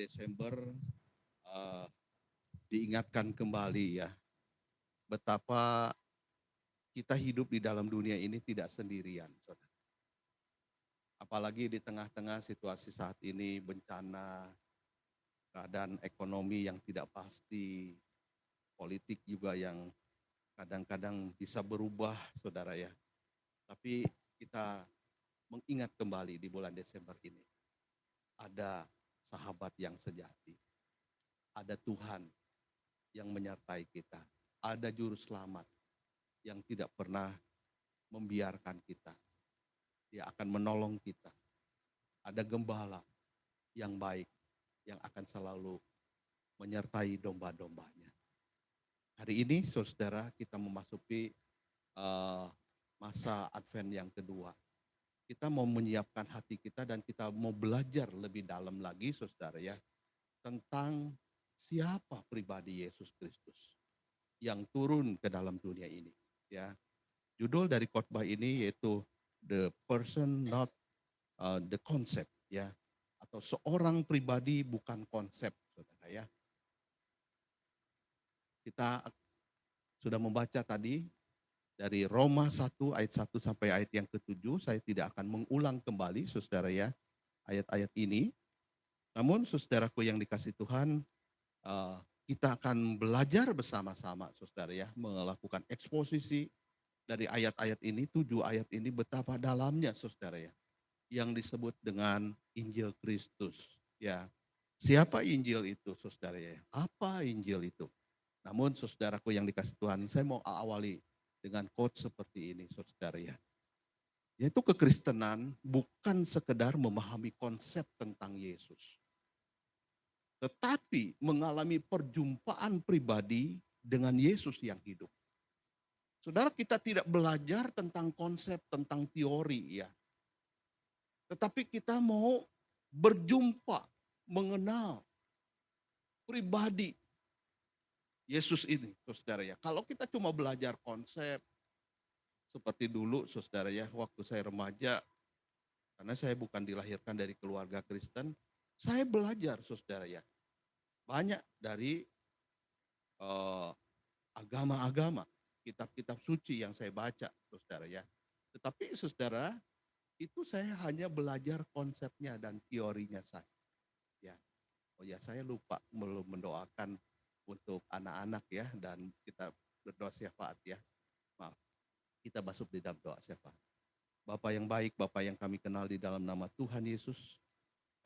Desember eh, diingatkan kembali ya betapa kita hidup di dalam dunia ini tidak sendirian, saudara. Apalagi di tengah-tengah situasi saat ini bencana, keadaan ekonomi yang tidak pasti, politik juga yang kadang-kadang bisa berubah, saudara ya. Tapi kita mengingat kembali di bulan Desember ini ada sahabat yang sejati, ada Tuhan yang menyertai kita, ada juru selamat yang tidak pernah membiarkan kita. Dia akan menolong kita. Ada gembala yang baik yang akan selalu menyertai domba-dombanya. Hari ini, saudara, kita memasuki uh, masa Advent yang kedua. Kita mau menyiapkan hati kita dan kita mau belajar lebih dalam lagi, saudara ya, tentang siapa pribadi Yesus Kristus yang turun ke dalam dunia ini. Ya, judul dari khotbah ini yaitu The Person Not the Concept, ya, atau seorang pribadi bukan konsep, saudara ya. Kita sudah membaca tadi dari Roma 1 ayat 1 sampai ayat yang ke-7. Saya tidak akan mengulang kembali, saudara ya, ayat-ayat ini. Namun saudaraku yang dikasih Tuhan, eh, kita akan belajar bersama-sama, saudara ya, melakukan eksposisi dari ayat-ayat ini, 7 ayat ini betapa dalamnya, saudara ya, yang disebut dengan Injil Kristus. Ya, siapa Injil itu, saudara ya? Apa Injil itu? Namun, saudaraku yang dikasih Tuhan, saya mau awali dengan quote seperti ini, saudara ya. Yaitu kekristenan bukan sekedar memahami konsep tentang Yesus, tetapi mengalami perjumpaan pribadi dengan Yesus yang hidup. Saudara, kita tidak belajar tentang konsep, tentang teori ya. Tetapi kita mau berjumpa, mengenal pribadi Yesus ini, saudara ya. Kalau kita cuma belajar konsep, seperti dulu, saudara ya, waktu saya remaja, karena saya bukan dilahirkan dari keluarga Kristen, saya belajar, saudara ya, banyak dari eh, agama-agama, kitab-kitab suci yang saya baca, saudara ya. Tetapi, saudara, itu saya hanya belajar konsepnya dan teorinya saja. Ya, oh ya, saya lupa belum mendoakan untuk anak-anak ya, dan kita berdoa syafaat ya. Maaf, kita masuk di dalam doa syafaat. Bapa yang baik, Bapa yang kami kenal di dalam nama Tuhan Yesus,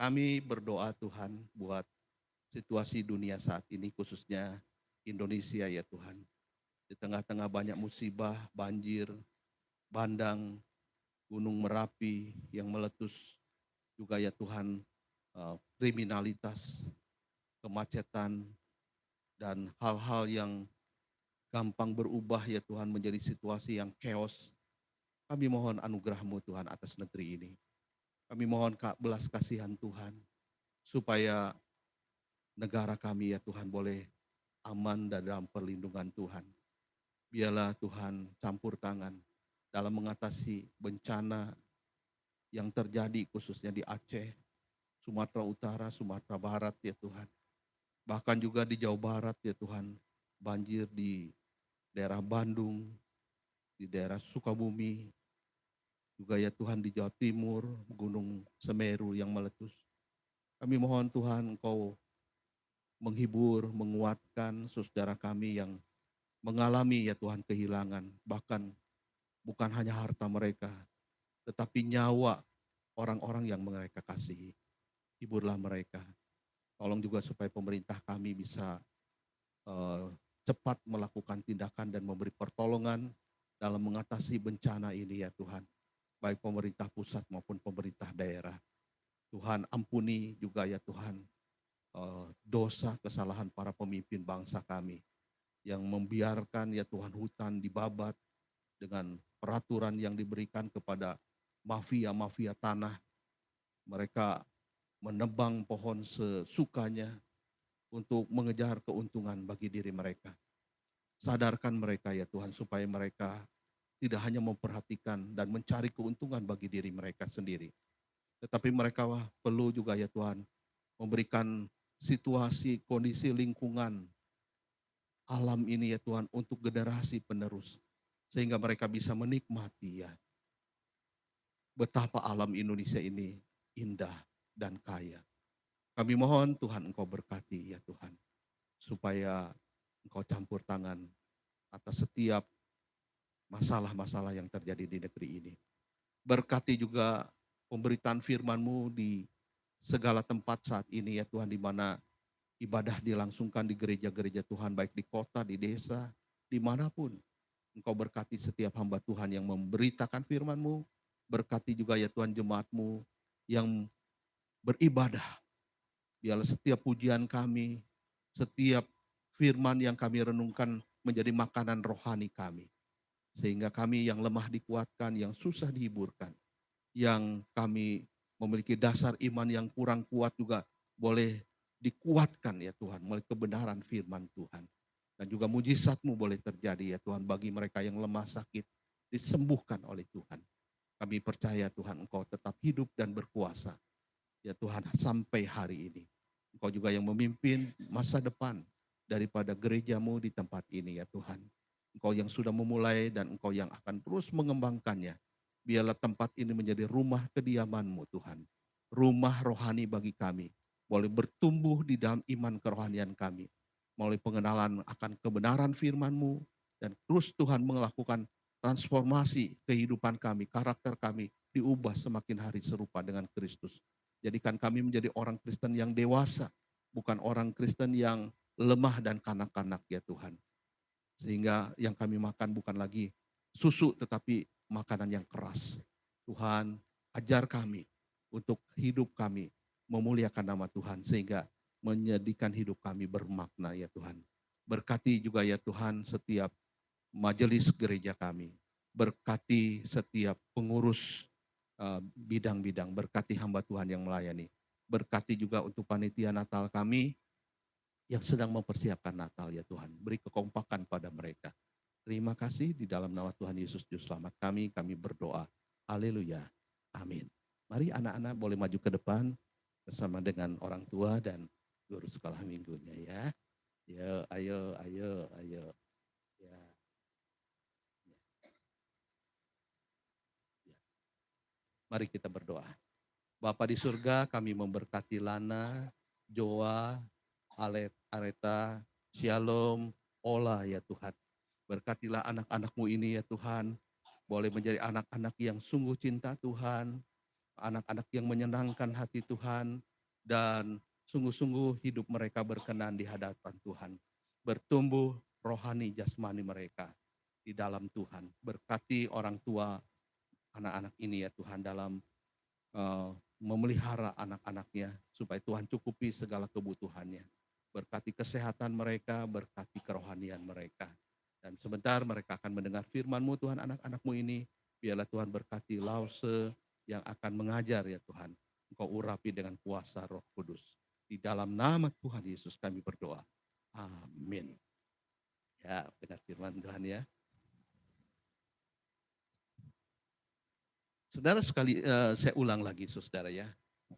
kami berdoa Tuhan buat situasi dunia saat ini, khususnya Indonesia ya Tuhan. Di tengah-tengah banyak musibah, banjir, bandang, gunung Merapi yang meletus, juga ya Tuhan, kriminalitas, kemacetan, dan hal-hal yang gampang berubah ya Tuhan menjadi situasi yang chaos. Kami mohon anugerah-Mu Tuhan atas negeri ini. Kami mohon belas kasihan Tuhan supaya negara kami ya Tuhan boleh aman dan dalam perlindungan Tuhan. Biarlah Tuhan campur tangan dalam mengatasi bencana yang terjadi khususnya di Aceh, Sumatera Utara, Sumatera Barat ya Tuhan. Bahkan juga di Jawa Barat ya Tuhan, banjir di daerah Bandung, di daerah Sukabumi, juga ya Tuhan di Jawa Timur, Gunung Semeru yang meletus. Kami mohon Tuhan Engkau menghibur, menguatkan saudara kami yang mengalami ya Tuhan kehilangan, bahkan bukan hanya harta mereka, tetapi nyawa orang-orang yang mereka kasihi. Hiburlah mereka. Tolong juga supaya pemerintah kami bisa uh, cepat melakukan tindakan dan memberi pertolongan dalam mengatasi bencana ini ya Tuhan. Baik pemerintah pusat maupun pemerintah daerah. Tuhan ampuni juga ya Tuhan dosa kesalahan para pemimpin bangsa kami yang membiarkan ya Tuhan hutan dibabat dengan peraturan yang diberikan kepada mafia-mafia tanah. Mereka menebang pohon sesukanya untuk mengejar keuntungan bagi diri mereka. Sadarkan mereka ya Tuhan supaya mereka tidak hanya memperhatikan dan mencari keuntungan bagi diri mereka sendiri. Tetapi mereka perlu juga ya Tuhan memberikan situasi, kondisi lingkungan alam ini ya Tuhan untuk generasi penerus. Sehingga mereka bisa menikmati ya betapa alam Indonesia ini indah dan kaya. Kami mohon Tuhan Engkau berkati ya Tuhan. Supaya Engkau campur tangan atas setiap masalah-masalah yang terjadi di negeri ini. Berkati juga pemberitaan firman-Mu di segala tempat saat ini ya Tuhan, di mana ibadah dilangsungkan di gereja-gereja Tuhan, baik di kota, di desa, dimanapun. Engkau berkati setiap hamba Tuhan yang memberitakan firman-Mu, berkati juga ya Tuhan jemaat-Mu yang beribadah. Biarlah setiap pujian kami, setiap firman yang kami renungkan menjadi makanan rohani kami. Sehingga kami yang lemah dikuatkan, yang susah dihiburkan, yang kami memiliki dasar iman yang kurang kuat juga boleh dikuatkan ya Tuhan, melalui kebenaran firman Tuhan. Dan juga mujizat-Mu boleh terjadi ya Tuhan, bagi mereka yang lemah sakit, disembuhkan oleh Tuhan. Kami percaya Tuhan Engkau tetap hidup dan berkuasa ya Tuhan sampai hari ini. Engkau juga yang memimpin masa depan daripada gereja-Mu di tempat ini ya Tuhan. Engkau yang sudah memulai dan Engkau yang akan terus mengembangkannya. Biarlah tempat ini menjadi rumah kediaman-Mu Tuhan. Rumah rohani bagi kami. Boleh bertumbuh di dalam iman kerohanian kami. Melalui pengenalan akan kebenaran firman-Mu. Dan terus Tuhan melakukan transformasi kehidupan kami, karakter kami diubah semakin hari serupa dengan Kristus. Jadikan kami menjadi orang Kristen yang dewasa, bukan orang Kristen yang lemah dan kanak-kanak ya Tuhan. Sehingga yang kami makan bukan lagi susu tetapi makanan yang keras. Tuhan, ajar kami untuk hidup kami memuliakan nama Tuhan sehingga menjadikan hidup kami bermakna ya Tuhan. Berkati juga ya Tuhan setiap majelis gereja kami. Berkati setiap pengurus bidang-bidang, berkati hamba Tuhan yang melayani. Berkati juga untuk panitia Natal kami yang sedang mempersiapkan Natal ya Tuhan. Beri kekompakan pada mereka. Terima kasih di dalam nama Tuhan Yesus Juru Selamat kami berdoa. Haleluya. Amin. Mari anak-anak boleh maju ke depan bersama dengan orang tua dan guru sekolah minggunya ya. Ayo. Ya. Mari kita berdoa. Bapa di surga, kami memberkati Lana, Joa, Areta, Shalom, Ola ya Tuhan. Berkatilah anak-anak-Mu ini ya Tuhan. Boleh menjadi anak-anak yang sungguh cinta Tuhan. Anak-anak yang menyenangkan hati Tuhan. Dan sungguh-sungguh hidup mereka berkenan di hadapan Tuhan. Bertumbuh rohani jasmani mereka di dalam Tuhan. Berkati orang tua anak-anak ini ya Tuhan dalam memelihara anak-anaknya supaya Tuhan cukupi segala kebutuhannya. Berkati kesehatan mereka, berkati kerohanian mereka. Dan sebentar mereka akan mendengar firman-Mu Tuhan, anak-anak-Mu ini. Biarlah Tuhan berkati Lause yang akan mengajar ya Tuhan. Engkau urapi dengan kuasa Roh Kudus. Di dalam nama Tuhan Yesus kami berdoa. Amin. Ya, dengar firman Tuhan ya. Saudara sekali, saya ulang lagi saudara ya.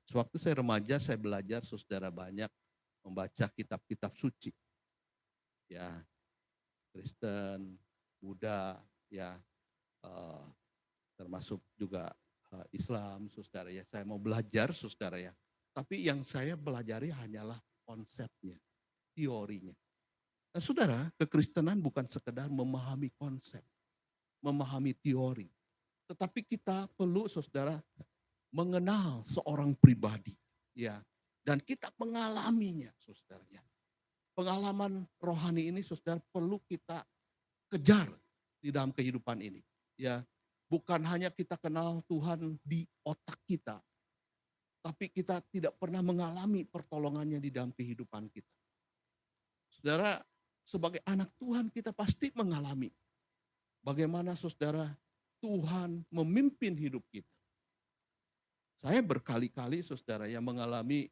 Sewaktu saya remaja, saya belajar saudara banyak membaca kitab-kitab suci. Ya, Kristen, Buddha, ya, termasuk juga Islam, saudara ya. Saya mau belajar, saudara ya. Tapi yang saya belajari hanyalah konsepnya, teorinya. Nah, saudara, kekristenan bukan sekedar memahami konsep, memahami teori. Tetapi kita perlu, saudara, mengenal seorang pribadi, ya, dan kita mengalaminya, saudaranya. Pengalaman rohani ini, saudara, perlu kita kejar di dalam kehidupan ini, ya. Bukan hanya kita kenal Tuhan di otak kita, tapi kita tidak pernah mengalami pertolongannya di dalam kehidupan kita. Saudara, sebagai anak Tuhan kita pasti mengalami bagaimana saudara Tuhan memimpin hidup kita. Saya berkali-kali saudara yang mengalami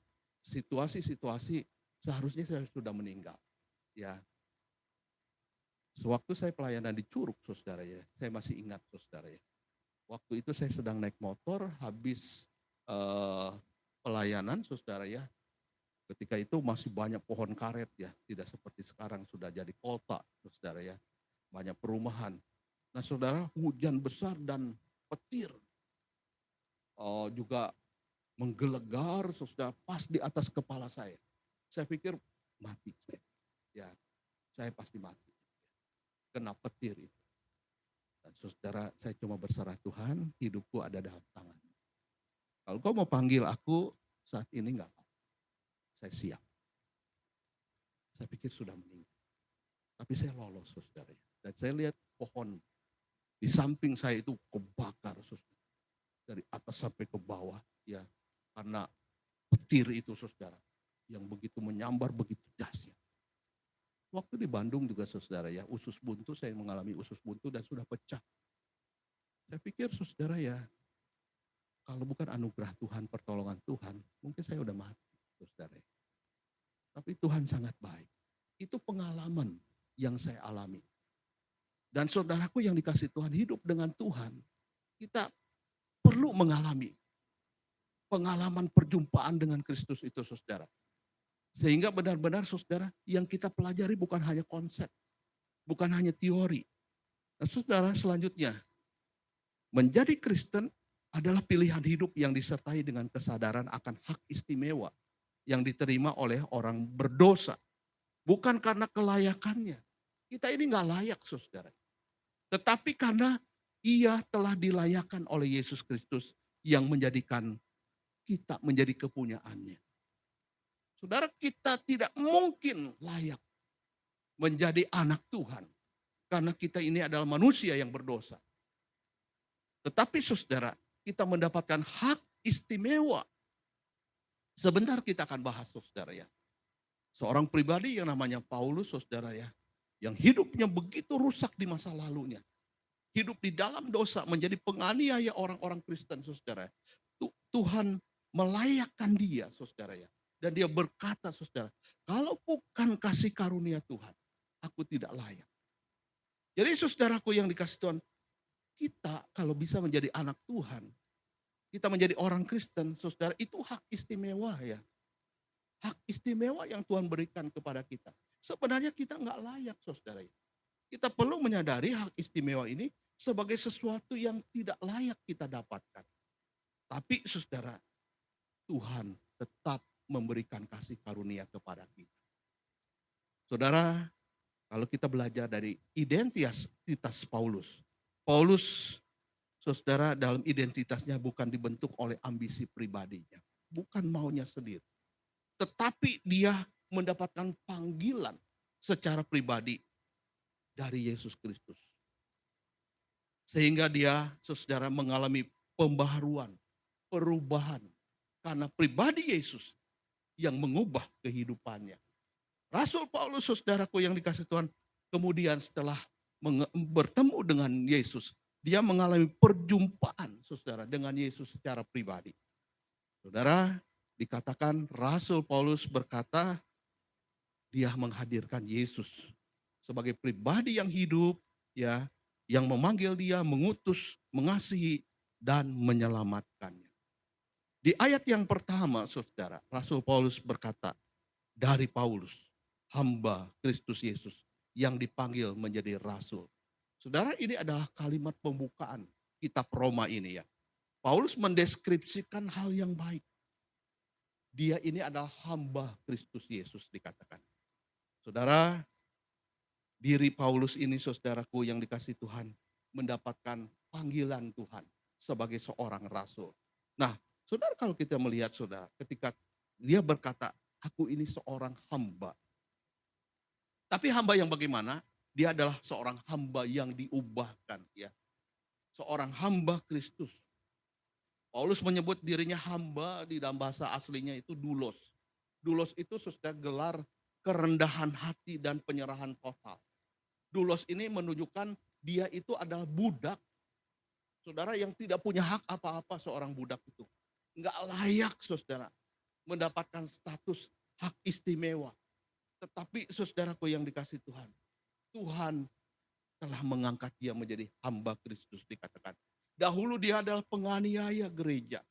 situasi-situasi seharusnya saya sudah meninggal. Ya. Sewaktu saya pelayanan di Curug saudara ya, saya masih ingat saudara ya. Waktu itu saya sedang naik motor habis pelayanan saudara ya. Ketika itu masih banyak pohon karet ya, tidak seperti sekarang sudah jadi kota, saudara ya, banyak perumahan. Nah saudara, hujan besar dan petir juga menggelegar saudara pas di atas kepala saya. Saya pikir mati saya, ya saya pasti mati, kena petir itu. Dan saudara, saya cuma berserah Tuhan, hidupku ada dalam tangan. Kalau kau mau panggil aku saat ini enggak apa-apa, saya siap. Saya pikir sudah meninggal. Tapi saya lolos saudara. Dan saya lihat pohon di samping saya itu kebakar saudara. Dari atas sampai ke bawah ya. Karena petir itu saudara. Yang begitu menyambar, begitu dahsyat. Waktu di Bandung juga saudara ya, usus buntu, saya mengalami usus buntu dan sudah pecah. Saya pikir saudara ya, kalau bukan anugerah Tuhan, pertolongan Tuhan, mungkin saya udah mati saudara. Tapi Tuhan sangat baik. Itu pengalaman yang saya alami. Dan saudaraku yang dikasih Tuhan, hidup dengan Tuhan, kita perlu mengalami pengalaman perjumpaan dengan Kristus itu saudara. Sehingga benar-benar saudara, yang kita pelajari bukan hanya konsep, bukan hanya teori. Nah, saudara, selanjutnya, menjadi Kristen adalah pilihan hidup yang disertai dengan kesadaran akan hak istimewa yang diterima oleh orang berdosa. Bukan karena kelayakannya. Kita ini nggak layak saudara. Tetapi karena ia telah dilayakkan oleh Yesus Kristus yang menjadikan kita menjadi kepunyaannya. Saudara, kita tidak mungkin layak menjadi anak Tuhan. Karena kita ini adalah manusia yang berdosa. Tetapi saudara, kita mendapatkan hak istimewa. Sebentar kita akan bahas saudara ya. Seorang pribadi yang namanya Paulus saudara ya. Yang hidupnya begitu rusak di masa lalunya. Hidup di dalam dosa, menjadi penganiaya orang-orang Kristen, saudara. Tuhan melayakkan dia, saudara ya. Dan dia berkata, saudara, kalau bukan kasih karunia Tuhan, aku tidak layak. Jadi saudaraku yang dikasih Tuhan, kita kalau bisa menjadi anak Tuhan, kita menjadi orang Kristen, saudara, itu hak istimewa ya. Hak istimewa yang Tuhan berikan kepada kita. Sebenarnya kita nggak layak, saudara. Kita perlu menyadari hak istimewa ini sebagai sesuatu yang tidak layak kita dapatkan. Tapi saudara, Tuhan tetap memberikan kasih karunia kepada kita. Saudara, kalau kita belajar dari identitas Paulus. Paulus, saudara, dalam identitasnya bukan dibentuk oleh ambisi pribadinya. Bukan maunya sendiri. Tetapi dia mendapatkan panggilan secara pribadi dari Yesus Kristus. Sehingga dia, saudara, mengalami pembaharuan, perubahan. Karena pribadi Yesus yang mengubah kehidupannya. Rasul Paulus, saudaraku yang dikasih Tuhan, kemudian setelah bertemu dengan Yesus, dia mengalami perjumpaan, saudara, dengan Yesus secara pribadi. Saudara, dikatakan Rasul Paulus berkata, dia menghadirkan Yesus sebagai pribadi yang hidup, ya, yang memanggil dia, mengutus, mengasihi, dan menyelamatkannya. Di ayat yang pertama, saudara, Rasul Paulus berkata, dari Paulus, hamba Kristus Yesus, yang dipanggil menjadi rasul. Saudara, ini adalah kalimat pembukaan kitab Roma ini ya. Paulus mendeskripsikan hal yang baik. Dia ini adalah hamba Kristus Yesus dikatakan. Saudara, diri Paulus ini saudaraku yang dikasih Tuhan mendapatkan panggilan Tuhan sebagai seorang rasul. Nah, saudara kalau kita melihat saudara ketika dia berkata, aku ini seorang hamba. Tapi hamba yang bagaimana? Dia adalah seorang hamba yang diubahkan ya. Seorang hamba Kristus. Paulus menyebut dirinya hamba di dalam bahasa aslinya itu doulos. Doulos itu saudara gelar kerendahan hati dan penyerahan total. Doulos ini menunjukkan dia itu adalah budak. Saudara yang tidak punya hak apa-apa seorang budak itu. Enggak layak saudara mendapatkan status hak istimewa. Tetapi saudaraku yang dikasih Tuhan. Tuhan telah mengangkat dia menjadi hamba Kristus dikatakan. Dahulu dia adalah penganiaya gereja.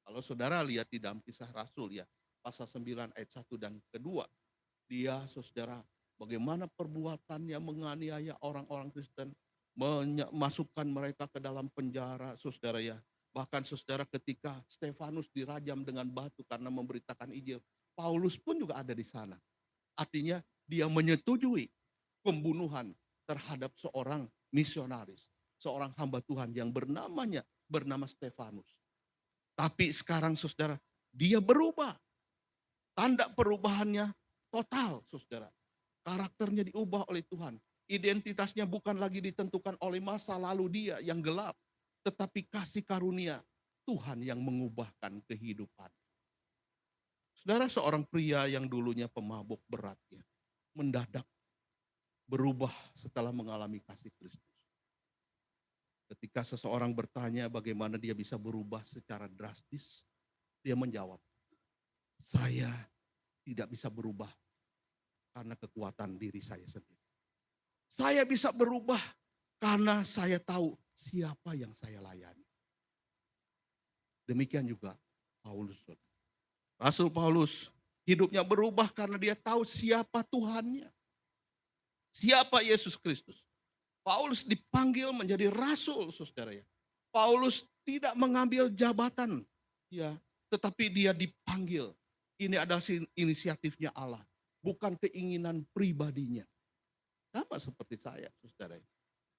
Kalau saudara lihat di dalam kisah Rasul ya. pasal 9 ayat 1 dan kedua. Dia, saudara, bagaimana perbuatannya menganiaya orang-orang Kristen, masukkan mereka ke dalam penjara, saudara ya. Bahkan saudara ketika Stefanus dirajam dengan batu karena memberitakan Injil, Paulus pun juga ada di sana. Artinya dia menyetujui pembunuhan terhadap seorang misionaris, seorang hamba Tuhan yang bernama Stefanus. Tapi sekarang saudara, dia berubah. Tanda perubahannya total, saudara. Karakternya diubah oleh Tuhan. Identitasnya bukan lagi ditentukan oleh masa lalu dia yang gelap, tetapi kasih karunia Tuhan yang mengubahkan kehidupan. Saudara, seorang pria yang dulunya pemabuk berat ya, mendadak berubah setelah mengalami kasih Kristus. Ketika seseorang bertanya bagaimana dia bisa berubah secara drastis, dia menjawab, saya tidak bisa berubah karena kekuatan diri saya sendiri. Saya bisa berubah karena saya tahu siapa yang saya layani. Demikian juga Paulus. Rasul Paulus hidupnya berubah karena dia tahu siapa Tuhannya. Siapa Yesus Kristus. Paulus dipanggil menjadi rasul, saudara ya. Paulus tidak mengambil jabatan, ya, tetapi dia dipanggil. Ini adalah inisiatifnya Allah, bukan keinginan pribadinya. Sama seperti saya, saudara.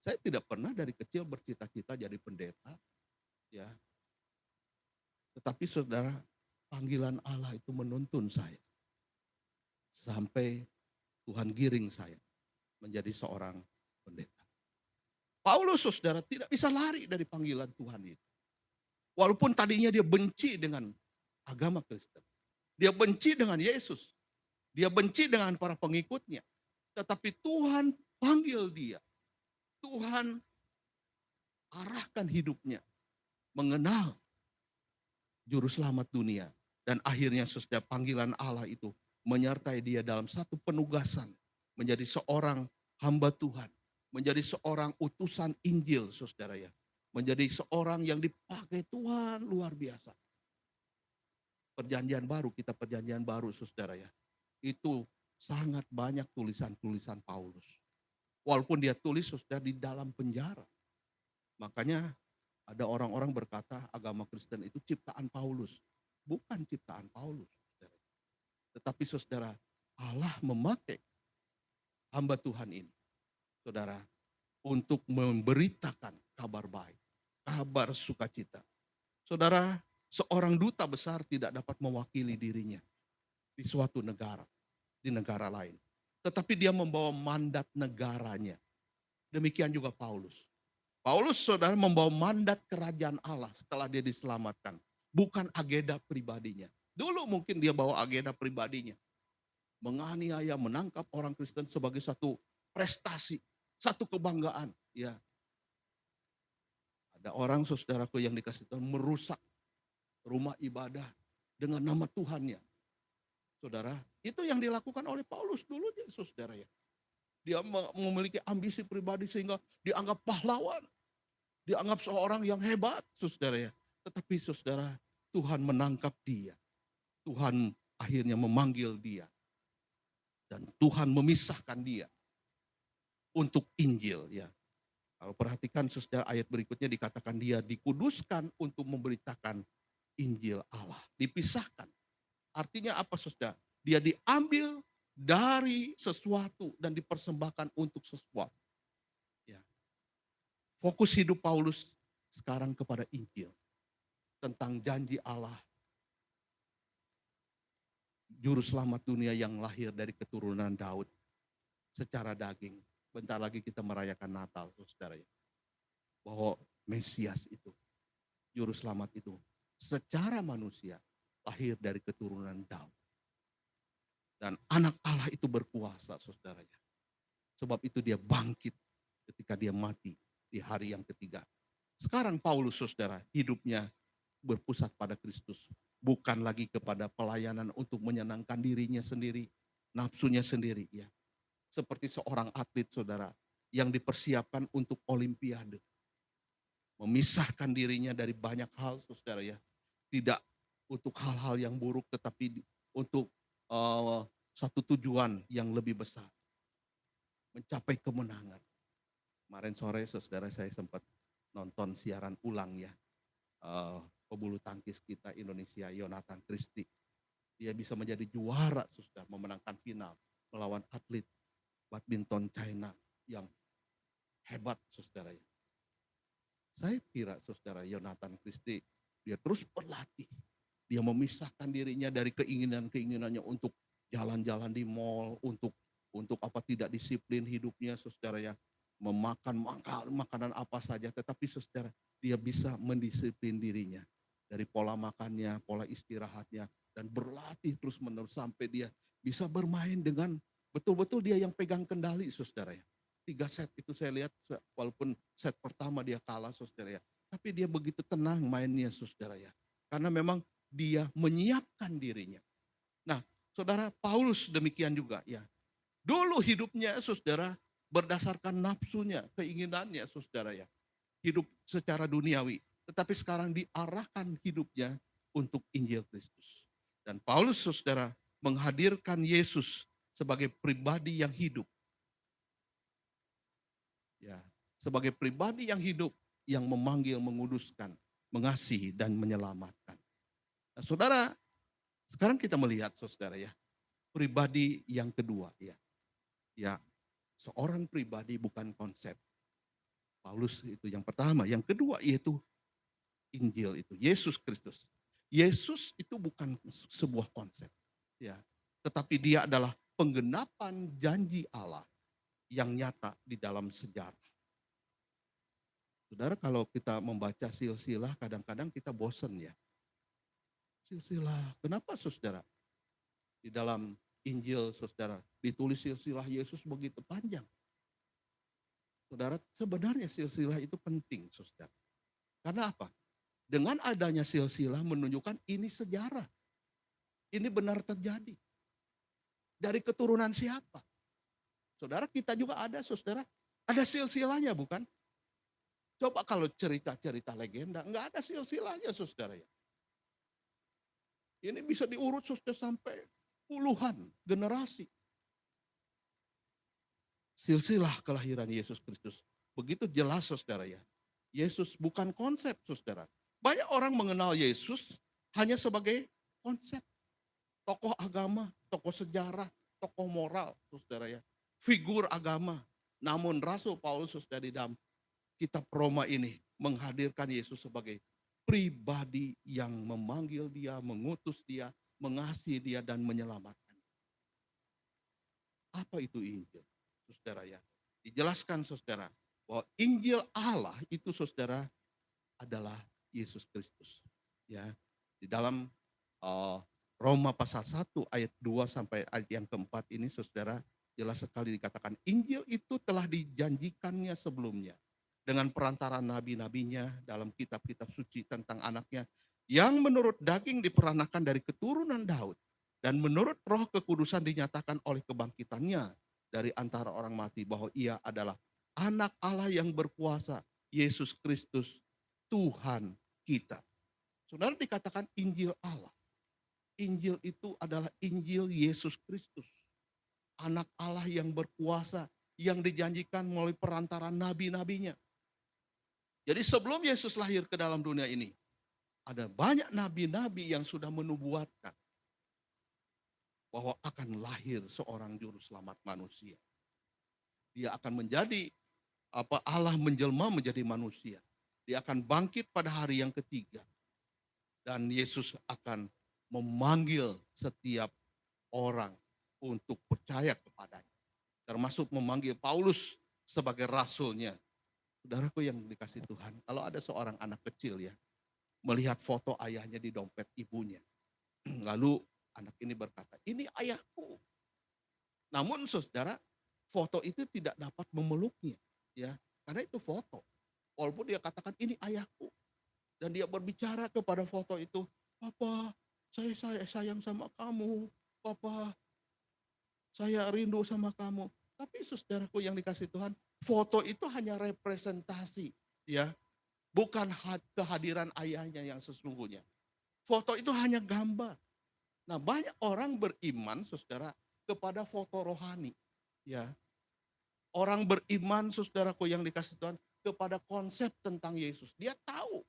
Saya tidak pernah dari kecil bercita-cita jadi pendeta, ya. Tetapi saudara, panggilan Allah itu menuntun saya. Sampai Tuhan giring saya menjadi seorang pendeta. Paulus, saudara, tidak bisa lari dari panggilan Tuhan itu. Walaupun tadinya dia benci dengan agama Kristen. Dia benci dengan Yesus. Dia benci dengan para pengikutnya. Tetapi Tuhan panggil dia. Tuhan arahkan hidupnya. Mengenal juru selamat dunia. Dan akhirnya saudara, panggilan Allah itu menyertai dia dalam satu penugasan. Menjadi seorang hamba Tuhan. Menjadi seorang utusan Injil, saudara ya. Menjadi seorang yang dipakai Tuhan luar biasa. Perjanjian baru, kitab perjanjian baru, saudara ya. Itu sangat banyak tulisan-tulisan Paulus. Walaupun dia tulis, saudara, di dalam penjara. Makanya ada orang-orang berkata agama Kristen itu ciptaan Paulus. Bukan ciptaan Paulus, saudara. Tetapi saudara, Allah memakai hamba Tuhan ini, saudara, untuk memberitakan kabar baik, kabar sukacita. Saudara, seorang duta besar tidak dapat mewakili dirinya di suatu negara, di negara lain. Tetapi dia membawa mandat negaranya. Demikian juga Paulus. Paulus, saudara, membawa mandat kerajaan Allah setelah dia diselamatkan. Bukan agenda pribadinya. Dulu mungkin dia bawa agenda pribadinya. Menganiaya, menangkap orang Kristen sebagai satu prestasi, satu kebanggaan. Ya. Ada orang, saudaraku, yang dikasih Tuhan merusak rumah ibadah dengan nama Tuhannya. Saudara, itu yang dilakukan oleh Paulus dulu, saudara ya. Dia memiliki ambisi pribadi sehingga dianggap pahlawan. Dianggap seorang yang hebat, saudara ya. Tetapi saudara, Tuhan menangkap dia. Tuhan akhirnya memanggil dia. Dan Tuhan memisahkan dia untuk Injil ya. Kalau perhatikan saudara, ayat berikutnya dikatakan dia dikuduskan untuk memberitakan Injil Allah. Dipisahkan. Artinya apa saudara? Dia diambil dari sesuatu dan dipersembahkan untuk sesuatu. Ya. Fokus hidup Paulus sekarang kepada Injil. Tentang janji Allah. Juru selamat dunia yang lahir dari keturunan Daud. Secara daging. Bentar lagi kita merayakan Natal, saudara ya. Bahwa Mesias itu, juru selamat itu, secara manusia lahir dari keturunan Daud. Dan anak Allah itu berkuasa, saudaranya. Sebab itu dia bangkit ketika dia mati di hari yang ketiga. Sekarang Paulus, saudara, hidupnya berpusat pada Kristus. Bukan lagi kepada pelayanan untuk menyenangkan dirinya sendiri, nafsunya sendiri. Ya. Seperti seorang atlet, saudara, yang dipersiapkan untuk olimpiade. Memisahkan dirinya dari banyak hal, saudara ya. Tidak untuk hal-hal yang buruk, tetapi untuk satu tujuan yang lebih besar, mencapai kemenangan. Kemarin sore saudara saya sempat nonton siaran ulang ya, pebulu tangkis kita Indonesia Yonatan Christie. Dia bisa menjadi juara saudara, memenangkan final melawan atlet badminton China yang hebat saudara ya. Saya kira saudara Yonatan Christie dia terus berlatih. Dia memisahkan dirinya dari keinginan-keinginannya untuk jalan-jalan di mall, untuk apa tidak disiplin hidupnya saudara ya, memakan makanan apa saja, tetapi saudara dia bisa mendisiplin dirinya dari pola makannya, pola istirahatnya, dan berlatih terus menerus sampai dia bisa bermain dengan betul-betul dia yang pegang kendali saudara ya. 3 set itu saya lihat walaupun set pertama dia kalah saudara ya, tapi dia begitu tenang mainnya saudara ya. Karena memang dia menyiapkan dirinya. Nah, saudara Paulus demikian juga ya. Dulu hidupnya saudara berdasarkan nafsunya, keinginannya saudara ya. Hidup secara duniawi. Tetapi sekarang diarahkan hidupnya untuk Injil Kristus. Dan Paulus saudara menghadirkan Yesus sebagai pribadi yang hidup. Ya, sebagai pribadi yang hidup, yang memanggil, menguduskan, mengasihi dan menyelamatkan. Nah, saudara, sekarang kita melihat saudara ya, pribadi yang kedua ya. Ya, seorang pribadi bukan konsep. Paulus itu yang pertama, yang kedua yaitu Injil itu, Yesus Kristus. Yesus itu bukan sebuah konsep ya, tetapi dia adalah penggenapan janji Allah yang nyata di dalam sejarah. Saudara, kalau kita membaca silsilah kadang-kadang kita bosan ya. Silsilah, kenapa saudara? Di dalam Injil saudara ditulis silsilah Yesus begitu panjang. Saudara, sebenarnya silsilah itu penting saudara. Karena apa? Dengan adanya silsilah menunjukkan ini sejarah. Ini benar terjadi. Dari keturunan siapa? Saudara, kita juga ada saudara. Ada silsilahnya bukan? Coba kalau cerita-cerita legenda, enggak ada silsilahnya saudara ya. Ini bisa diurut saudara sampai puluhan generasi. Silsilah kelahiran Yesus Kristus. Begitu jelas saudara ya. Yesus bukan konsep saudara. Banyak orang mengenal Yesus hanya sebagai konsep. Tokoh agama, tokoh sejarah, tokoh moral saudara ya. Figur agama. Namun Rasul Paulus saudara di dalam kitab Roma ini menghadirkan Yesus sebagai pribadi yang memanggil dia, mengutus dia, mengasihi dia dan menyelamatkan. Apa itu Injil? Saudara ya. Dijelaskan saudara bahwa Injil Allah itu saudara adalah Yesus Kristus. Ya. Di dalam Roma pasal 1 ayat 2 sampai ayat yang keempat ini saudara jelas sekali dikatakan Injil itu telah dijanjikannya sebelumnya dengan perantara nabi-nabinya dalam kitab-kitab suci tentang anaknya yang menurut daging diperanakan dari keturunan Daud dan menurut roh kekudusan dinyatakan oleh kebangkitannya dari antara orang mati bahwa ia adalah anak Allah yang berkuasa, Yesus Kristus, Tuhan kita. Saudara, dikatakan Injil Allah. Injil itu adalah Injil Yesus Kristus. Anak Allah yang berkuasa, yang dijanjikan melalui perantara nabi-nabinya. Jadi sebelum Yesus lahir ke dalam dunia ini, ada banyak nabi-nabi yang sudah menubuatkan bahwa akan lahir seorang juru selamat manusia. Dia akan menjadi Allah menjelma menjadi manusia. Dia akan bangkit pada hari yang ketiga. Dan Yesus akan memanggil setiap orang untuk percaya kepadanya. Termasuk memanggil Paulus sebagai rasulnya. Saudaraku yang dikasih Tuhan, kalau ada seorang anak kecil ya, melihat foto ayahnya di dompet ibunya. Lalu anak ini berkata, ini ayahku. Namun saudara, foto itu tidak dapat memeluknya. Ya, karena itu foto. Walaupun dia katakan ini ayahku. Dan dia berbicara kepada foto itu, Papa, saya sayang sama kamu. Papa, saya rindu sama kamu. Tapi saudaraku yang dikasih Tuhan, foto itu hanya representasi. Ya, bukan kehadiran ayahnya yang sesungguhnya. Foto itu hanya gambar. Nah, banyak orang beriman, saudara, kepada foto rohani. Ya, orang beriman, saudaraku yang dikasih Tuhan, kepada konsep tentang Yesus. Dia tahu.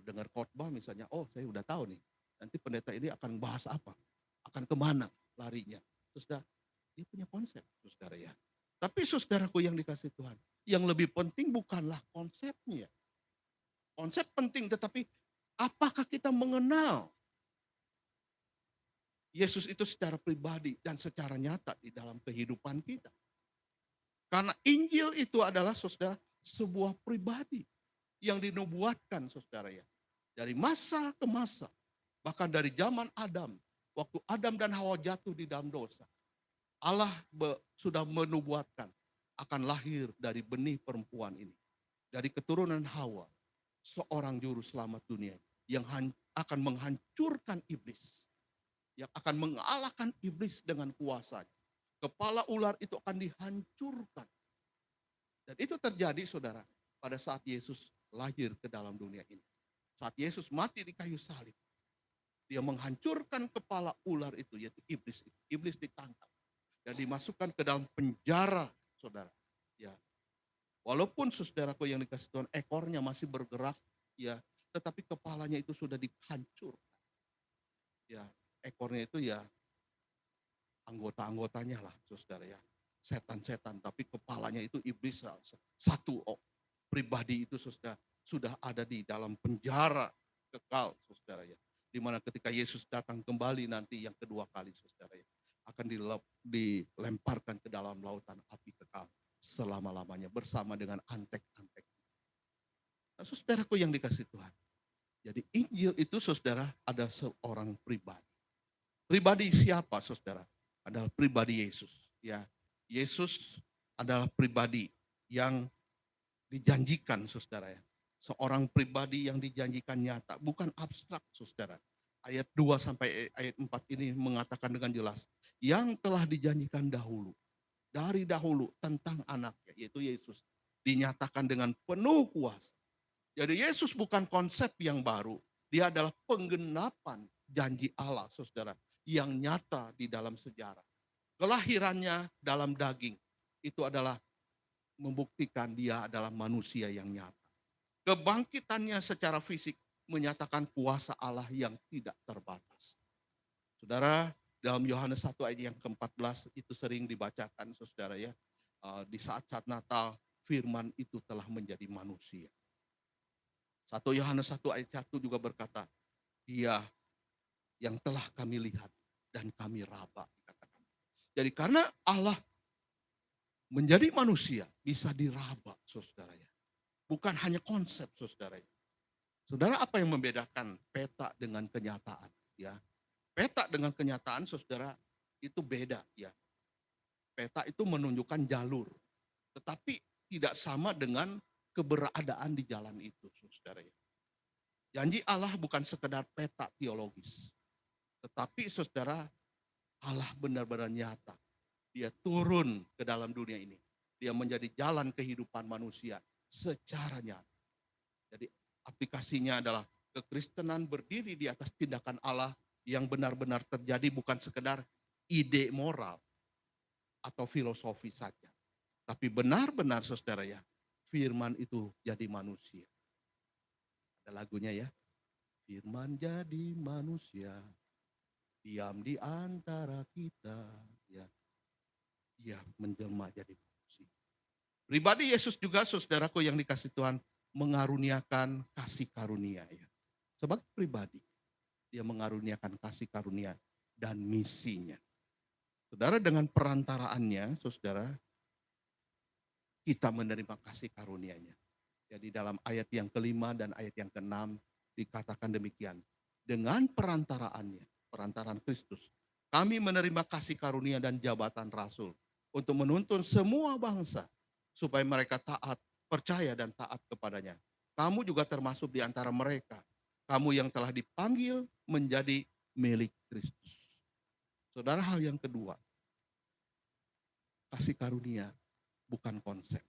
Dengar khotbah misalnya, oh saya udah tahu nih, nanti pendeta ini akan bahas apa, akan kemana larinya. Saudara, dia punya konsep, saudara ya. Tapi saudaraku yang dikasih Tuhan, yang lebih penting bukanlah konsepnya. Konsep penting, tetapi apakah kita mengenal Yesus itu secara pribadi dan secara nyata di dalam kehidupan kita. Karena Injil itu adalah, saudara, sebuah pribadi yang dinubuatkan, saudara ya. Dari masa ke masa, bahkan dari zaman Adam, waktu Adam dan Hawa jatuh di dalam dosa, Allah sudah menubuatkan akan lahir dari benih perempuan ini, dari keturunan Hawa, seorang juru selamat dunia yang akan menghancurkan iblis, yang akan mengalahkan iblis dengan kuasanya. Kepala ular itu akan dihancurkan. Dan itu terjadi, saudara, pada saat Yesus lahir ke dalam dunia ini. Saat Yesus mati di kayu salib, dia menghancurkan kepala ular itu, yaitu iblis. Iblis ditangkap dan dimasukkan ke dalam penjara, saudara. Ya, walaupun saudaraku yang dikasih Tuhan ekornya masih bergerak, ya, tetapi kepalanya itu sudah dihancurkan. Ya, ekornya itu ya anggota-anggotanya lah, saudara ya. Setan-setan, tapi kepalanya itu iblis satu pribadi itu, saudara, sudah ada di dalam penjara kekal, saudara ya. Dimana ketika Yesus datang kembali nanti yang kedua kali, saudara ya, akan dilemparkan ke dalam lautan api kekal selama-lamanya bersama dengan antek-antek. Nah, saudaraku yang dikasih Tuhan. Jadi Injil itu, saudara, ada seorang pribadi. Pribadi siapa, saudara? Adalah pribadi Yesus. Ya, Yesus adalah pribadi yang dijanjikan, saudara ya. Seorang pribadi yang dijanjikan nyata, bukan abstrak, saudara. Ayat 2 sampai ayat 4 ini mengatakan dengan jelas, yang telah dijanjikan dahulu, dari dahulu tentang anaknya, yaitu Yesus, dinyatakan dengan penuh kuasa. Jadi Yesus bukan konsep yang baru, dia adalah penggenapan janji Allah, saudara, yang nyata di dalam sejarah. Kelahirannya dalam daging, itu adalah membuktikan dia adalah manusia yang nyata. Kebangkitannya secara fisik menyatakan kuasa Allah yang tidak terbatas. Saudara, dalam Yohanes 1 ayat yang ke-14 itu sering dibacakan, saudara ya. Di saat-saat Natal, firman itu telah menjadi manusia. 1 Yohanes 1 ayat 1 juga berkata, dia yang telah kami lihat dan kami raba, dikatakan. Jadi karena Allah menjadi manusia bisa diraba, saudara ya. Bukan hanya konsep, saudara ya. Saudara, apa yang membedakan peta dengan kenyataan? Ya, peta dengan kenyataan, saudara, itu beda ya. Peta itu menunjukkan jalur, tetapi tidak sama dengan keberadaan di jalan itu, saudara ya. Janji Allah bukan sekedar peta teologis, tetapi saudara, Allah benar-benar nyata. Dia turun ke dalam dunia ini. Dia menjadi jalan kehidupan manusia secara nyata. Jadi aplikasinya adalah kekristenan berdiri di atas tindakan Allah yang benar-benar terjadi, bukan sekedar ide moral atau filosofi saja. Tapi benar-benar, saudara ya, firman itu jadi manusia. Ada lagunya ya. Firman jadi manusia, diam di antara kita, ya. Dia menjelma jadi manusia. Pribadi Yesus juga, saudaraku yang dikasih Tuhan, mengaruniakan kasih karunia ya. Sebagai pribadi, dia mengaruniakan kasih karunia dan misinya. Saudara, dengan perantaraannya, saudara, kita menerima kasih karunia-Nya. Jadi dalam ayat yang kelima dan ayat yang keenam dikatakan demikian. Dengan perantaraannya, perantaraan Kristus, kami menerima kasih karunia dan jabatan rasul untuk menuntun semua bangsa supaya mereka taat, percaya dan taat kepadanya. Kamu juga termasuk di antara mereka. Kamu yang telah dipanggil menjadi milik Kristus. Saudara, hal yang kedua, kasih karunia bukan konsep.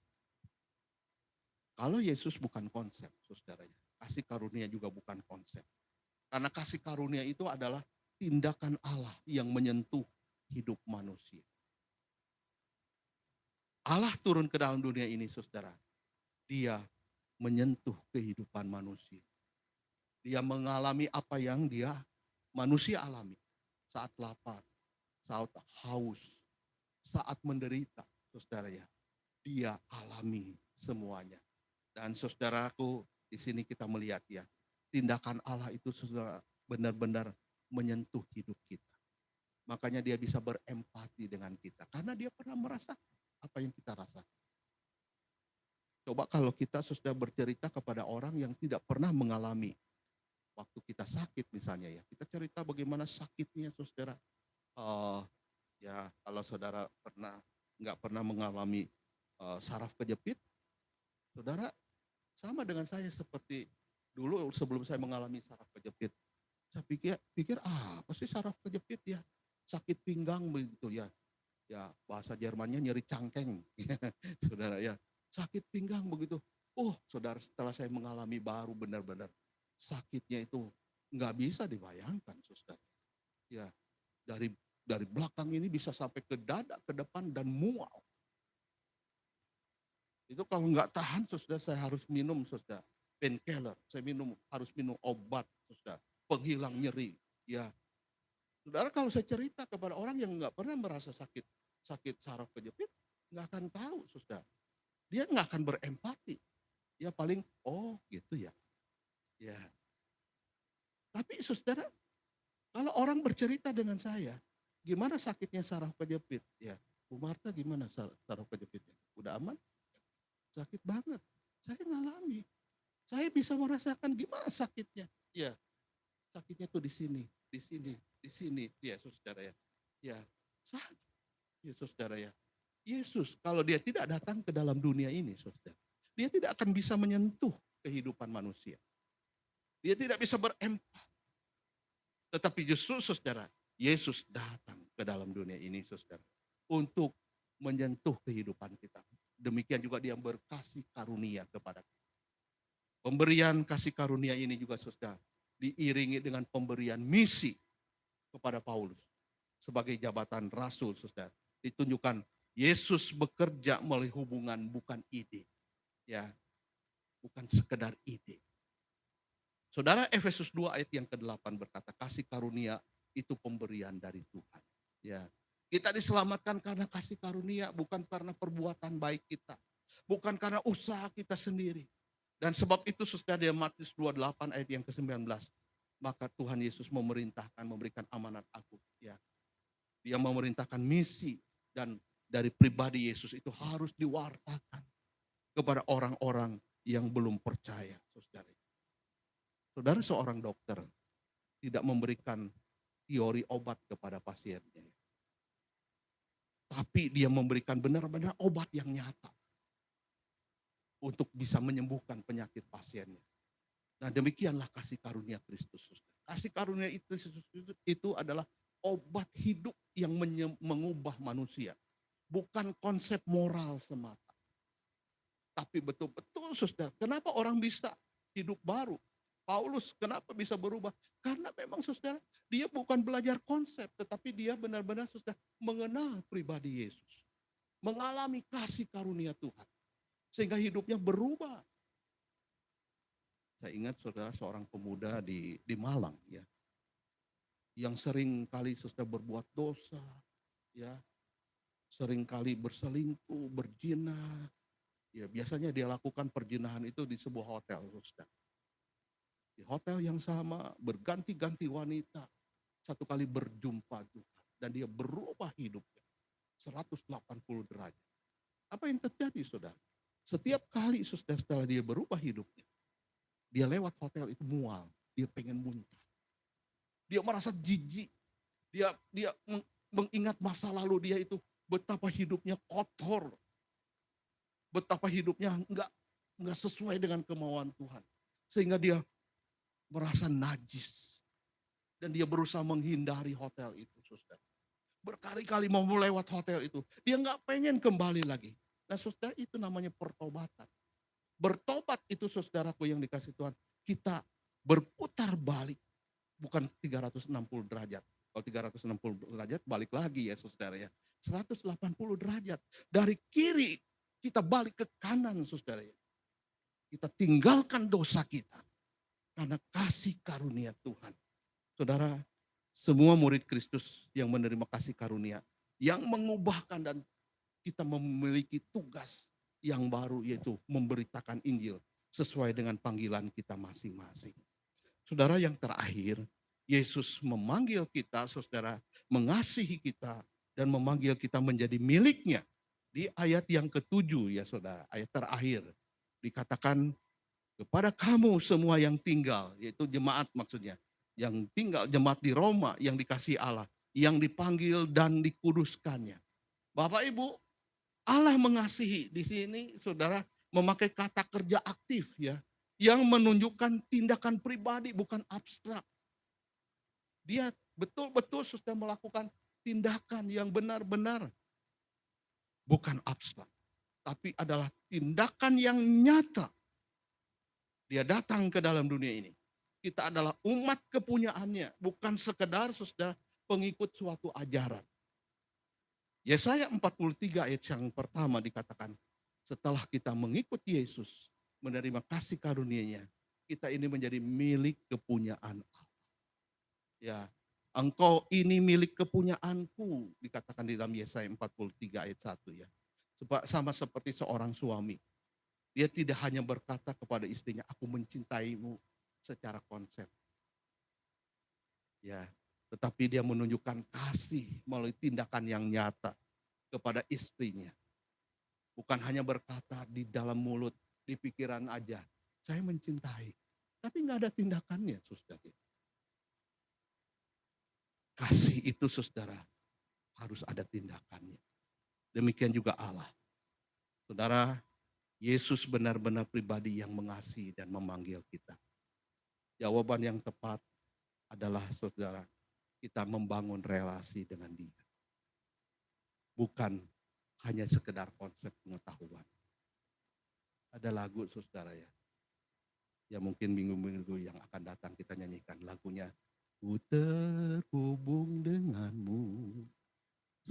Kalau Yesus bukan konsep, saudara, kasih karunia juga bukan konsep. Karena kasih karunia itu adalah tindakan Allah yang menyentuh hidup manusia. Allah turun ke dalam dunia ini, saudara. Dia menyentuh kehidupan manusia. Dia mengalami apa yang manusia alami. Saat lapar, saat haus, saat menderita, saudara ya. Dia alami semuanya. Dan saudaraku, di sini kita melihat ya, tindakan Allah itu sudah benar-benar menyentuh hidup kita. Makanya dia bisa berempati dengan kita. Karena dia pernah merasa apa yang kita rasakan. Coba kalau kita sudah bercerita kepada orang yang tidak pernah mengalami waktu kita sakit misalnya ya. Kita cerita bagaimana sakitnya saudara. Uh, ya kalau saudara nggak pernah mengalami saraf kejepit, saudara sama dengan saya seperti dulu sebelum saya mengalami saraf kejepit. Saya pikir apa sih saraf kejepit ya? Sakit pinggang begitu ya. Ya bahasa Jermannya nyeri cangkeng, saudara ya. Sakit pinggang begitu. Oh saudara setelah saya mengalami baru benar-benar sakitnya itu nggak bisa dibayangkan saudara. Ya dari belakang ini bisa sampai ke dada, ke depan dan mual. Itu kalau nggak tahan saudara saya harus minum saudara painkiller, saya harus minum obat saudara, penghilang nyeri. Ya, saudara kalau saya cerita kepada orang yang nggak pernah merasa sakit saraf kejepit, nggak akan tahu saudara. Dia nggak akan berempati. Ya paling, oh gitu ya. Ya. Tapi saudara, kalau orang bercerita dengan saya, gimana sakitnya saraf kejepit? Ya, Bu Marta gimana saraf kejepitnya? Udah aman? Sakit banget. Saya ngalami. Saya bisa merasakan gimana sakitnya. Ya, sakitnya tuh di sini, di sini, di sini. Ya, saudara ya. Ya, sakit. Ya, saudara ya. Yesus, kalau dia tidak datang ke dalam dunia ini, saudara, dia tidak akan bisa menyentuh kehidupan manusia. Dia tidak bisa berempati. Tetapi justru, saudara, Yesus datang ke dalam dunia ini, saudara, untuk menyentuh kehidupan kita. Demikian juga dia berkasih karunia kepada kita. Pemberian kasih karunia ini juga saudara diiringi dengan pemberian misi kepada Paulus sebagai jabatan rasul saudara. Ditunjukkan Yesus bekerja melalui hubungan bukan ide. Ya, bukan sekedar ide. Saudara Efesus 2 ayat yang ke-8 berkata kasih karunia itu pemberian dari Tuhan. Ya. Kita diselamatkan karena kasih karunia bukan karena perbuatan baik kita. Bukan karena usaha kita sendiri. Dan sebab itu saudara di Matius 28 ayat yang ke-19. Maka Tuhan Yesus memerintahkan, memberikan amanat aku. Ya. Dia memerintahkan misi dan dari pribadi Yesus itu harus diwartakan kepada orang-orang yang belum percaya. Saudara. Saudara seorang dokter tidak memberikan teori obat kepada pasiennya. Tapi dia memberikan benar-benar obat yang nyata untuk bisa menyembuhkan penyakit pasiennya. Nah demikianlah kasih karunia Kristus. Kasih karunia itu adalah obat hidup yang mengubah manusia. Bukan konsep moral semata. Tapi betul-betul saudara, kenapa orang bisa hidup baru? Paulus kenapa bisa berubah? Karena memang saudara, dia bukan belajar konsep, tetapi dia benar-benar saudara mengenal pribadi Yesus. Mengalami kasih karunia Tuhan. Sehingga hidupnya berubah. Saya ingat saudara seorang pemuda di Malang ya. Yang sering kali saudara berbuat dosa, ya. Sering kali berselingkuh, berzina. Ya, biasanya dia lakukan perzinahan itu di sebuah hotel, saudara. Di hotel yang sama, berganti-ganti wanita. Satu kali berjumpa Tuhan. Dan dia berubah hidupnya. 180 derajat. Apa yang terjadi, saudara? Setiap kali saudara setelah dia berubah hidupnya, dia lewat hotel itu mual. Dia pengen muntah. Dia merasa jijik. Dia mengingat masa lalu dia itu. Betapa hidupnya kotor. Betapa hidupnya enggak sesuai dengan kemauan Tuhan. Sehingga dia merasa najis. Dan dia berusaha menghindari hotel itu, saudara. Berkali-kali mau lewat hotel itu. Dia nggak pengen kembali lagi. Nah saudara itu namanya pertobatan. Bertobat itu saudaraku yang dikasih Tuhan. Kita berputar balik. bukan 360 derajat. Kalau 360 derajat balik lagi ya saudara ya. 180 derajat. Dari kiri kita balik ke kanan saudara ya. Kita tinggalkan dosa kita. Karena kasih karunia Tuhan. Saudara, semua murid Kristus yang menerima kasih karunia. Yang mengubahkan dan kita memiliki tugas yang baru yaitu memberitakan Injil. Sesuai dengan panggilan kita masing-masing. Saudara yang terakhir, Yesus memanggil kita, saudara, mengasihi kita, dan memanggil kita menjadi miliknya. Di ayat yang ketujuh ya saudara, ayat terakhir. Dikatakan kepada kamu semua yang tinggal, yaitu jemaat maksudnya. Yang tinggal, jemaat di Roma yang dikasihi Allah. Yang dipanggil dan dikuduskannya. Bapak Ibu, Allah mengasihi di sini saudara memakai kata kerja aktif ya. Yang menunjukkan tindakan pribadi bukan abstrak. Dia betul-betul sudah melakukan tindakan yang benar-benar bukan abstrak. Tapi adalah tindakan yang nyata. Dia datang ke dalam dunia ini. Kita adalah umat kepunyaannya, bukan sekedar saudara pengikut suatu ajaran. Yesaya 43 ayat yang pertama dikatakan, setelah kita mengikut Yesus, menerima kasih karunia-Nya, kita ini menjadi milik kepunyaan Allah. Ya, engkau ini milik kepunyaanku, dikatakan di dalam Yesaya 43 ayat 1 ya. Sama seperti seorang suami. Dia tidak hanya berkata kepada istrinya, aku mencintaimu secara konsep. Ya, tetapi dia menunjukkan kasih melalui tindakan yang nyata kepada istrinya. Bukan hanya berkata di dalam mulut, di pikiran aja, saya mencintai. Tapi nggak ada tindakannya, saudara. Kasih itu, saudara, harus ada tindakannya. Demikian juga Allah. Saudara, Yesus benar-benar pribadi yang mengasihi dan memanggil kita. Jawaban yang tepat adalah, saudara, kita membangun relasi dengan Dia. Bukan hanya sekedar konsep pengetahuan. Ada lagu, saudara ya, ya mungkin minggu-minggu yang akan datang kita nyanyikan lagunya. Ku terhubung denganmu,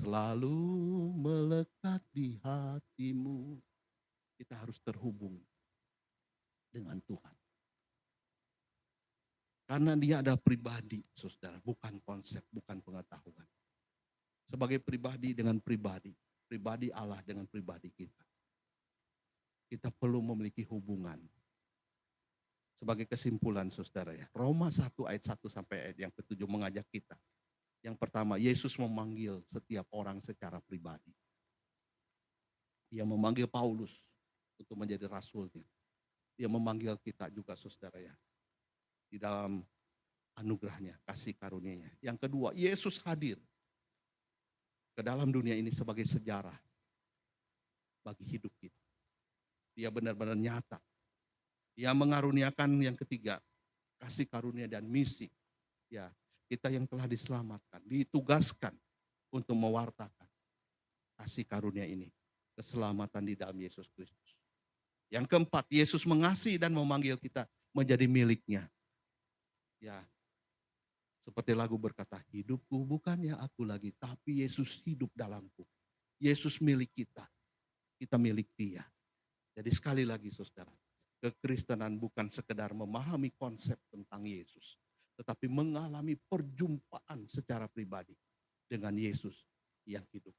selalu melekat di hatimu. Kita harus terhubung dengan Tuhan. Karena dia ada pribadi, saudara, bukan konsep, bukan pengetahuan. Sebagai pribadi dengan pribadi Allah dengan pribadi kita. Kita perlu memiliki hubungan. Sebagai kesimpulan, saudara ya, Roma 1 ayat 1 sampai ayat yang ke-7 mengajak kita. Yang pertama, Yesus memanggil setiap orang secara pribadi. Dia memanggil Paulus untuk menjadi rasulnya. Dia memanggil kita juga, saudara ya, di dalam anugerahnya, kasih karunia-Nya. Yang kedua, Yesus hadir ke dalam dunia ini sebagai sejarah bagi hidup kita. Dia benar-benar nyata. Dia mengaruniakan yang ketiga, kasih karunia dan misi. Ya, kita yang telah diselamatkan, ditugaskan untuk mewartakan kasih karunia ini, keselamatan di dalam Yesus Kristus. Yang keempat, Yesus mengasihi dan memanggil kita menjadi miliknya. Ya, seperti lagu berkata, hidupku bukannya aku lagi, tapi Yesus hidup dalamku. Yesus milik kita milik Dia. Jadi sekali lagi saudara, kekristenan bukan sekedar memahami konsep tentang Yesus, tetapi mengalami perjumpaan secara pribadi dengan Yesus yang hidup.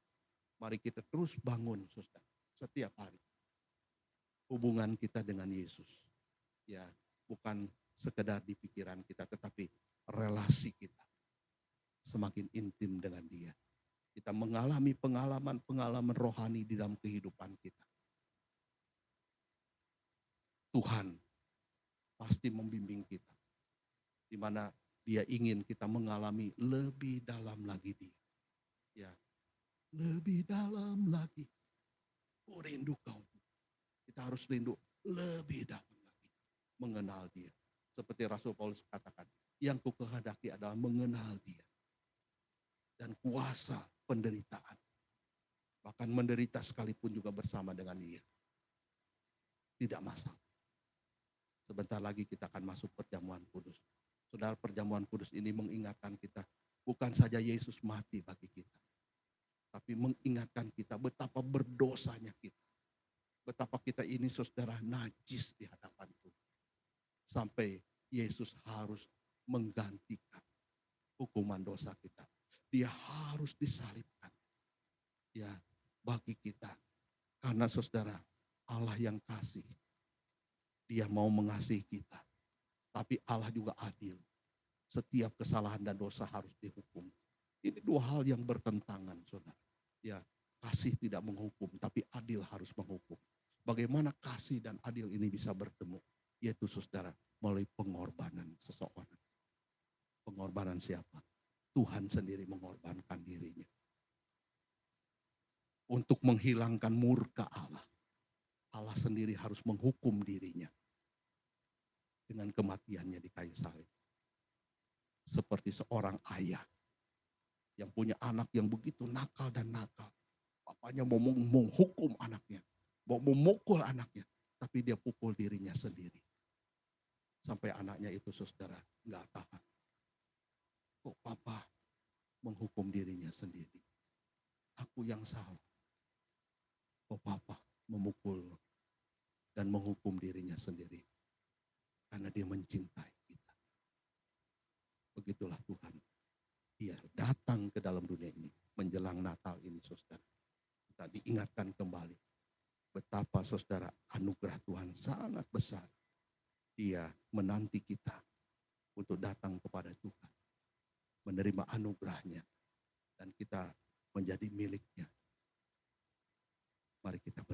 Mari kita terus bangun saudara, setiap hari. Hubungan kita dengan Yesus. Ya, bukan sekedar di pikiran kita, tetapi relasi kita semakin intim dengan Dia. Kita mengalami pengalaman-pengalaman rohani di dalam kehidupan kita. Tuhan pasti membimbing kita. Di mana Dia ingin kita mengalami lebih dalam lagi Dia. Ya, lebih dalam lagi. Oh, rindu kau. Kita harus rindu lebih dalam lagi. Mengenal Dia. Seperti Rasul Paulus katakan, yang ku kehendaki adalah mengenal Dia. Dan kuasa penderitaan. Bahkan menderita sekalipun juga bersama dengan Dia. Tidak masalah. Sebentar lagi kita akan masuk perjamuan kudus. Saudara, perjamuan kudus ini mengingatkan kita, bukan saja Yesus mati bagi kita, tapi mengingatkan kita betapa berdosanya kita. Betapa kita ini saudara najis di hadapan Tuhan. Sampai Yesus harus menggantikan hukuman dosa kita. Dia harus disalibkan. Ya, bagi kita. Karena saudara, Allah yang kasih. Dia mau mengasihi kita. Tapi Allah juga adil. Setiap kesalahan dan dosa harus dihukum. Ini dua hal yang bertentangan, saudara. Ya, kasih tidak menghukum, tapi adil harus menghukum. Bagaimana kasih dan adil ini bisa bertemu? Yaitu saudara, melalui pengorbanan seseorang. Pengorbanan siapa? Tuhan sendiri mengorbankan dirinya. Untuk menghilangkan murka Allah. Allah sendiri harus menghukum dirinya. Dengan kematiannya di kayu salib. Seperti seorang ayah. Yang punya anak yang begitu nakal dan nakal. Bapaknya mau menghukum anaknya. Mau memukul anaknya. Tapi dia pukul dirinya sendiri. Sampai anaknya itu saudara nggak tahan. Kok papa menghukum dirinya sendiri? Aku yang salah. Kok papa memukul dan menghukum dirinya sendiri? Karena dia mencintai kita. Begitulah Tuhan. Dia datang ke dalam dunia ini. Menjelang Natal ini saudara. Kita diingatkan kembali. Betapa saudara anugerah Tuhan sangat besar. Dia menanti kita untuk datang kepada Tuhan. Menerima anugerahnya. Dan kita menjadi miliknya. Mari kita